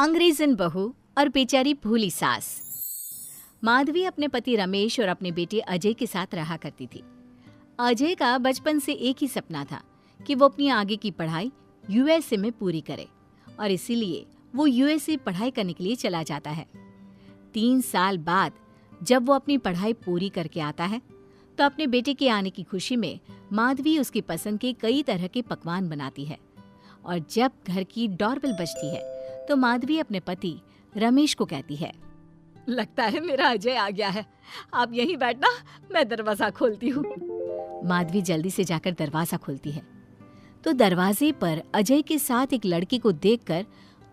अंग्रेजन बहू और बेचारी भूली सास। माधवी अपने पति रमेश और अपने बेटे अजय के साथ रहा करती थी। अजय का बचपन से एक ही सपना था कि वो अपनी आगे की पढ़ाई यूएसए में पूरी करे और इसीलिए वो यूएसए पढ़ाई करने के लिए चला जाता है। 3 साल बाद जब वो अपनी पढ़ाई पूरी करके आता है तो अपने बेटे के आने की खुशी में माधवी उसकी पसंद के कई तरह के पकवान बनाती है और जब घर की डोरबेल बजती है तो माधवी अपने पति रमेश को कहती है, लगता है मेरा अजय आ गया है, आप यहीं बैठना, मैं दरवाजा खोलती हूँ। माधवी जल्दी से जाकर दरवाजा खोलती है तो दरवाजे पर अजय के साथ एक लड़की को देखकर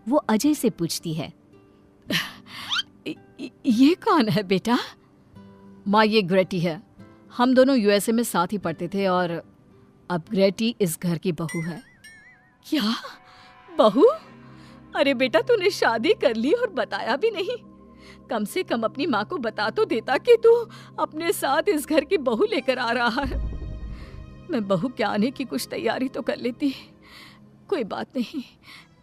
वो अजय से पूछती है, ये कौन है बेटा? माँ, ये ग्रेटी है। हम दोनों यूएसए में साथ ही पढ़ते थे और अब ग्रेटी इस घर की बहू है। क्या बहू? अरे बेटा, तूने शादी कर ली और बताया भी नहीं। कम से कम अपनी माँ को बता तो देता कि तू अपने साथ इस घर की बहू लेकर आ रहा है। मैं बहू के आने की कुछ तैयारी तो कर लेती। कोई बात नहीं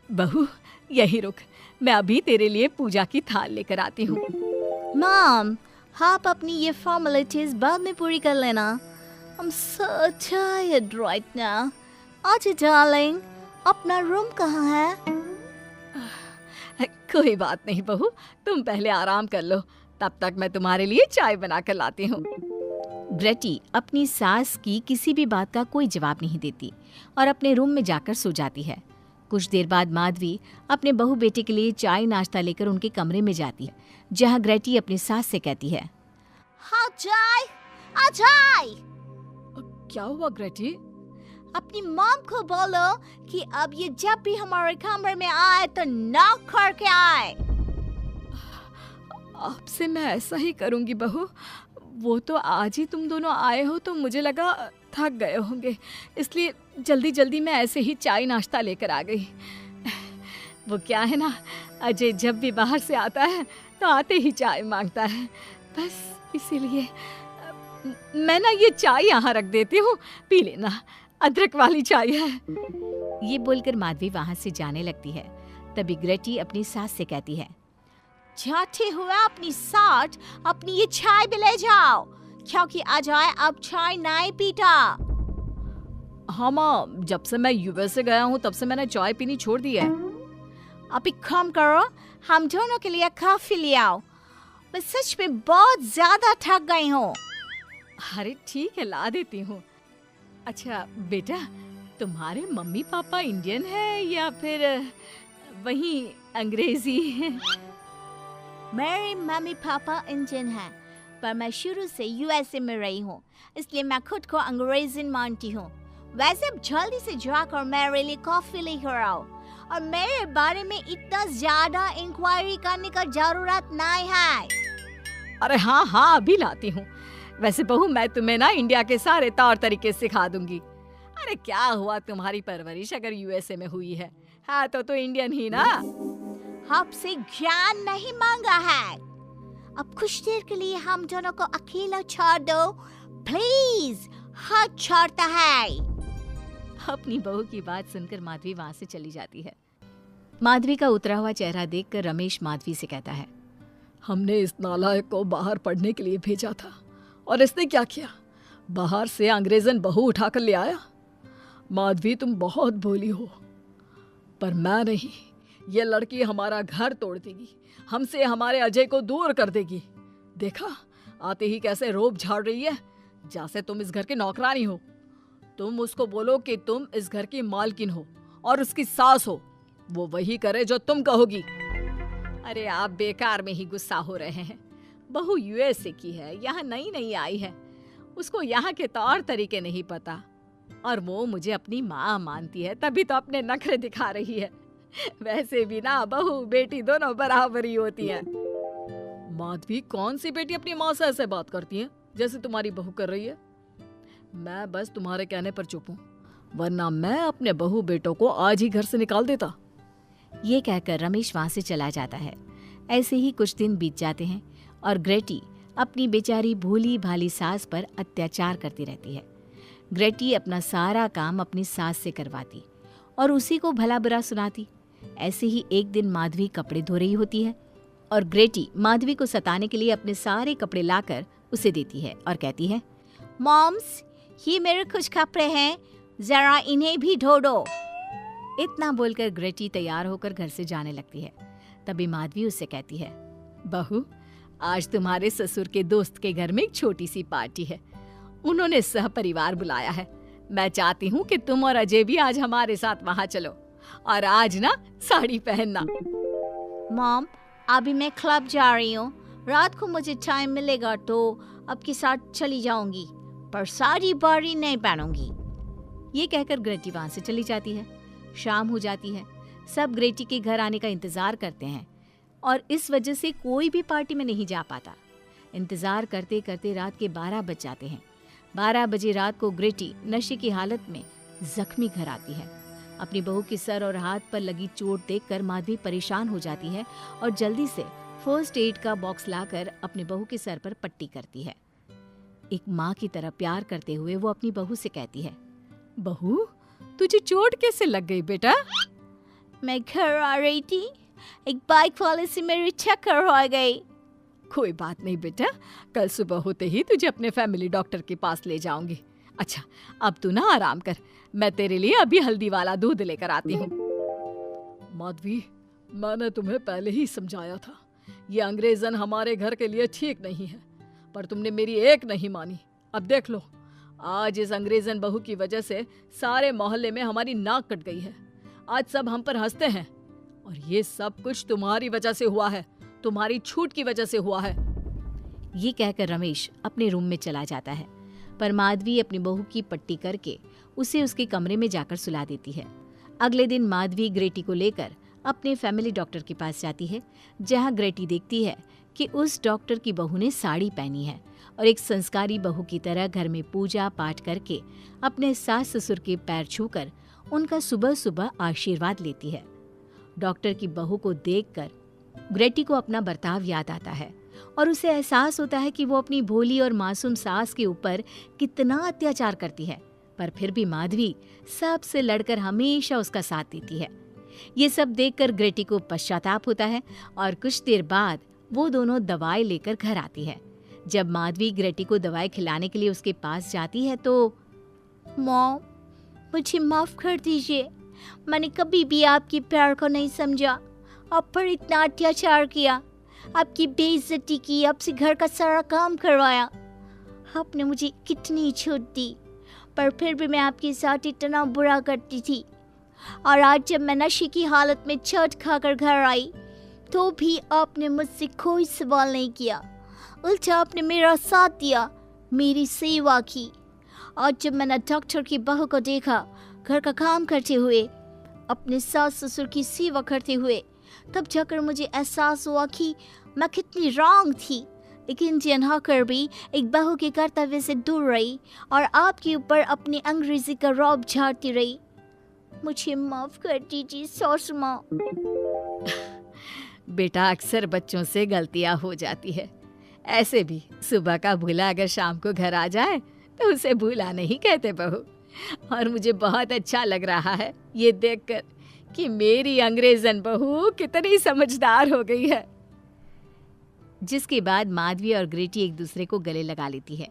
बहू, यही रुक, मैं अभी तेरे लिए पूजा की थाल लेकर आती हूँ। मॉम, आप अपनी ये फॉर्मेलिटीज बाद में पूरी कर लेना। I'm so tired right now. आजा डार्लिंग, अपना रूम कहाँ है? कोई बात नहीं बहू, तुम पहले आराम कर लो, तब तक मैं तुम्हारे लिए चाय बना कर लाती हूँ। ग्रेटी अपनी सास की किसी भी बात का कोई जवाब नहीं देती और अपने रूम में जाकर सो जाती है। कुछ देर बाद माधवी अपने बहू बेटे के लिए चाय नाश्ता लेकर उनके कमरे में जाती है, जहाँ ग्रेटी अपनी सास से कहती है, हाँ चाय, अजय। क्या हुआ ग्रेटी? अपनी मॉम को बोलो कि अब ये जब भी हमारे कमरे में आए तो नॉक करके आए। आपसे मैं ऐसा ही करूंगी बहू। वो तो आज ही तुम दोनों आए हो तो मुझे लगा थक गए होंगे, इसलिए जल्दी जल्दी मैं ऐसे ही चाय नाश्ता लेकर आ गई। वो क्या है ना, अजय जब भी बाहर से आता है तो आते ही चाय मांगता है, बस इसीलिए मैं ना ये चाय यहाँ रख देती हूँ, पी लेना, अदरक वाली चाय है। ये बोलकर माधवी वहाँ से जाने लगती है। तभी ग्रेटी अपनी सास से कहती है, जाते हुए अपनी साथ अपनी ये चाय भी ले जाओ, क्योंकि अजय अब चाय नहीं पीता। हाँ माँ, जब से मैं यूएसए गया हूँ तब से मैंने चाय पीनी छोड़ दी है। अब एक काम करो, हम दोनों के लिए कॉफी ले आओ, मैं सच में बहुत ज्यादा थक गई हूँ। अरे ठीक है, ला देती हूँ। अच्छा बेटा, तुम्हारे मम्मी पापा इंडियन है या फिर वही अंग्रेजी है? मेरे मम्मी पापा इंडियन हैं, पर मैं शुरू से यूएसए में रही हूँ, इसलिए मैं खुद को अंग्रेजन मानती हूँ। वैसे अब जल्दी से जाकर मेरे लिए कॉफी लेकर आओ और मेरे बारे में इतना ज्यादा इंक्वायरी करने का जरूरत नहीं है। अरे हाँ हाँ, अभी लाती हूँ। वैसे बहू, मैं तुम्हें ना इंडिया के सारे तौर तरीके सिखा दूंगी। अरे क्या हुआ, तुम्हारी परवरिश अगर यूएसए में हुई है हाँ तो इंडियन ही ना। आपसे ज्ञान नहीं मांगा है, अब कुछ देर के लिए हम दोनों को अकेला छोड़ दो प्लीज, हाथ छोड़ता है। अपनी बहू की बात सुनकर माधवी वहाँ से चली जाती है। माधवी का उतरा हुआ चेहरा देखकर रमेश माधवी से कहता है, हमने इस नालायक को बाहर पढ़ने के लिए भेजा था और इसने क्या किया, बाहर से अंग्रेजन बहू उठाकर ले आया। माधवी, तुम बहुत भोली हो, पर मैं नहीं। ये लड़की हमारा घर तोड़ देगी, हमसे हमारे अजय को दूर कर देगी। देखा, आते ही कैसे रोब झाड़ रही है, जैसे तुम इस घर की नौकरानी हो। तुम उसको बोलो कि तुम इस घर की मालकिन हो और उसकी सास हो, वो वही करे जो तुम कहोगी। अरे आप बेकार में ही गुस्सा हो रहे हैं। बहू यूएसए की है, यहाँ नई नई आई है, उसको यहाँ के तौर तरीके नहीं पता और वो मुझे अपनी माँ मानती है, तभी तो अपने नखरे दिखा रही है। वैसे भी ना बहू बेटी दोनों बराबर ही होती हैं। माधवी, कौन सी बेटी अपनी माँ से ऐसे बात करती है जैसे तुम्हारी बहू कर रही है? मैं बस तुम्हारे कहने पर चुप हूँ, वरना मैं अपने बहू बेटों को आज ही घर से निकाल देता। ये कहकर रमेश वहाँ से चला जाता है। ऐसे ही कुछ दिन बीत जाते हैं और ग्रेटी अपनी बेचारी भोली भाली सास पर अत्याचार करती रहती है। ग्रेटी अपना सारा काम अपनी सास से करवाती और उसी को भला बुरा सुनाती। ऐसे ही एक दिन माधवी कपड़े धो रही होती है और ग्रेटी माधवी को सताने के लिए अपने सारे कपड़े लाकर उसे देती है और कहती है, मॉम्स, ये मेरे कुछ कपड़े हैं, जरा इन्हें भी धो दो। इतना बोलकर ग्रेटी तैयार होकर घर से जाने लगती है। तभी माधवी उससे कहती है, बहू, आज तुम्हारे ससुर के दोस्त के घर में एक छोटी सी पार्टी है। उन्होंने सह परिवार बुलाया है। मैं चाहती हूँ कि तुम और अजय भी आज हमारे साथ वहाँ चलो और आज ना साड़ी पहनना। मॉम, अभी मैं क्लब जा रही हूँ, रात को मुझे टाइम मिलेगा तो आपके साथ चली जाऊंगी, पर साड़ी बारी नहीं पहनूंगी। ये कहकर ग्रेटी वहाँ से चली जाती है। शाम हो जाती है। सब ग्रेटी के घर आने का इंतजार करते हैं और इस वजह से कोई भी पार्टी में नहीं जा पाता। इंतजार करते करते रात के 12 बज जाते हैं। 12 बजे रात को ग्रेटी नशे की हालत में जख्मी घर आती है। अपनी बहू के सर और हाथ पर लगी चोट देखकर माधवी परेशान हो जाती है और जल्दी से फर्स्ट एड का बॉक्स लाकर अपनी बहू के सर पर पट्टी करती है। एक माँ की तरह प्यार करते हुए वो अपनी बहू से कहती है, बहू, तुझे चोट कैसे लग गई बेटा? मैं घर आ रही थी, एक बाइक वाले से मेरी टक्कर हो गई। कोई बात नहीं बेटा, कल सुबह होते ही तुझे अपने फैमिली डॉक्टर के पास ले जाऊंगी। अच्छा, अब तू ना आराम कर, मैं तेरे लिए अभी हल्दी वाला दूध लेकर आती हूँ। माधवी, मैंने तुम्हें पहले ही समझाया था, ये अंग्रेजन हमारे घर के लिए ठीक नहीं है, पर तुमने मेरी एक नहीं मानी। अब देख लो, आज इस अंग्रेजन बहू की वजह से सारे मोहल्ले में हमारी नाक कट गई है। आज सब हम पर हंसते हैं और ये सब कुछ तुम्हारी वजह से हुआ है, तुम्हारी छूट की वजह से हुआ है। ये कहकर रमेश अपने रूम में चला जाता है, पर माधवी अपनी बहू की पट्टी करके उसे उसके कमरे में जाकर सुला देती है। अगले दिन माधवी ग्रेटी को लेकर अपने फैमिली डॉक्टर के पास जाती है, जहां ग्रेटी देखती है कि उस डॉक्टर की बहू ने साड़ी पहनी है और एक संस्कारी बहू की तरह घर में पूजा पाठ करके अपने सास ससुर के पैर छूकर उनका सुबह सुबह आशीर्वाद लेती है। डॉक्टर की बहू को देखकर ग्रेटी को अपना बर्ताव याद आता है और उसे एहसास होता है कि वो अपनी भोली और मासूम सास के ऊपर कितना अत्याचार करती है, पर फिर भी माधवी सबसे लड़कर हमेशा उसका साथ देती है। ये सब देखकर ग्रेटी को पश्चाताप होता है और कुछ देर बाद वो दोनों दवाई लेकर घर आती है। जब माधवी ग्रेटी को दवाई खिलाने के लिए उसके पास जाती है तो, मॉम, मुझे माफ कर दीजिए, मैंने कभी भी आपके प्यार को नहीं समझा, आप पर इतना अत्याचार किया, आपकी बेइज्जती की, आपसे घर का सारा काम करवाया। आपने मुझे कितनी छूट दी, पर फिर भी मैं आपके साथ इतना बुरा करती थी। और आज जब मैं नशे की हालत में चोट खाकर घर आई तो भी आपने मुझसे कोई सवाल नहीं किया, उल्टा आपने मेरा साथ दिया, मेरी सेवा की। आज जब मैंने डॉक्टर की बहू को देखा घर का काम करते हुए, अपने सास ससुर की सेवा करते हुए, तब जाकर मुझे एहसास हुआ कि मैं कितनी रॉन्ग थी। एक इंडियन होकर भी एक बहू के कर्तव्य से दूर रही और आपके ऊपर अपनी अंग्रेजी का रौब झाड़ती रही। मुझे माफ कर दीजिए सासू माँ। बेटा, अक्सर बच्चों से गलतियां हो जाती है। ऐसे भी सुबह का भूला अगर शाम को घर आ जाए तो उसे भूला नहीं कहते बहू। और मुझे बहुत अच्छा लग रहा है ये देखकर कि मेरी अंग्रेजन बहू कितनी समझदार हो गई है। जिसके बाद माधवी और ग्रेटी एक दूसरे को गले लगा लेती है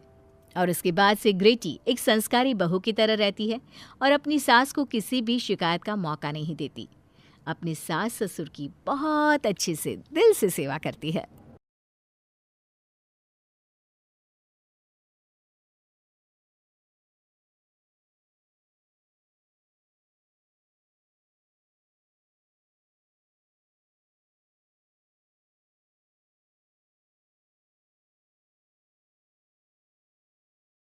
और उसके बाद से ग्रेटी एक संस्कारी बहू की तरह रहती है और अपनी सास को किसी भी शिकायत का मौका नहीं देती। अपनी सास ससुर की बहुत अच्छे से दिल से सेवा करती है।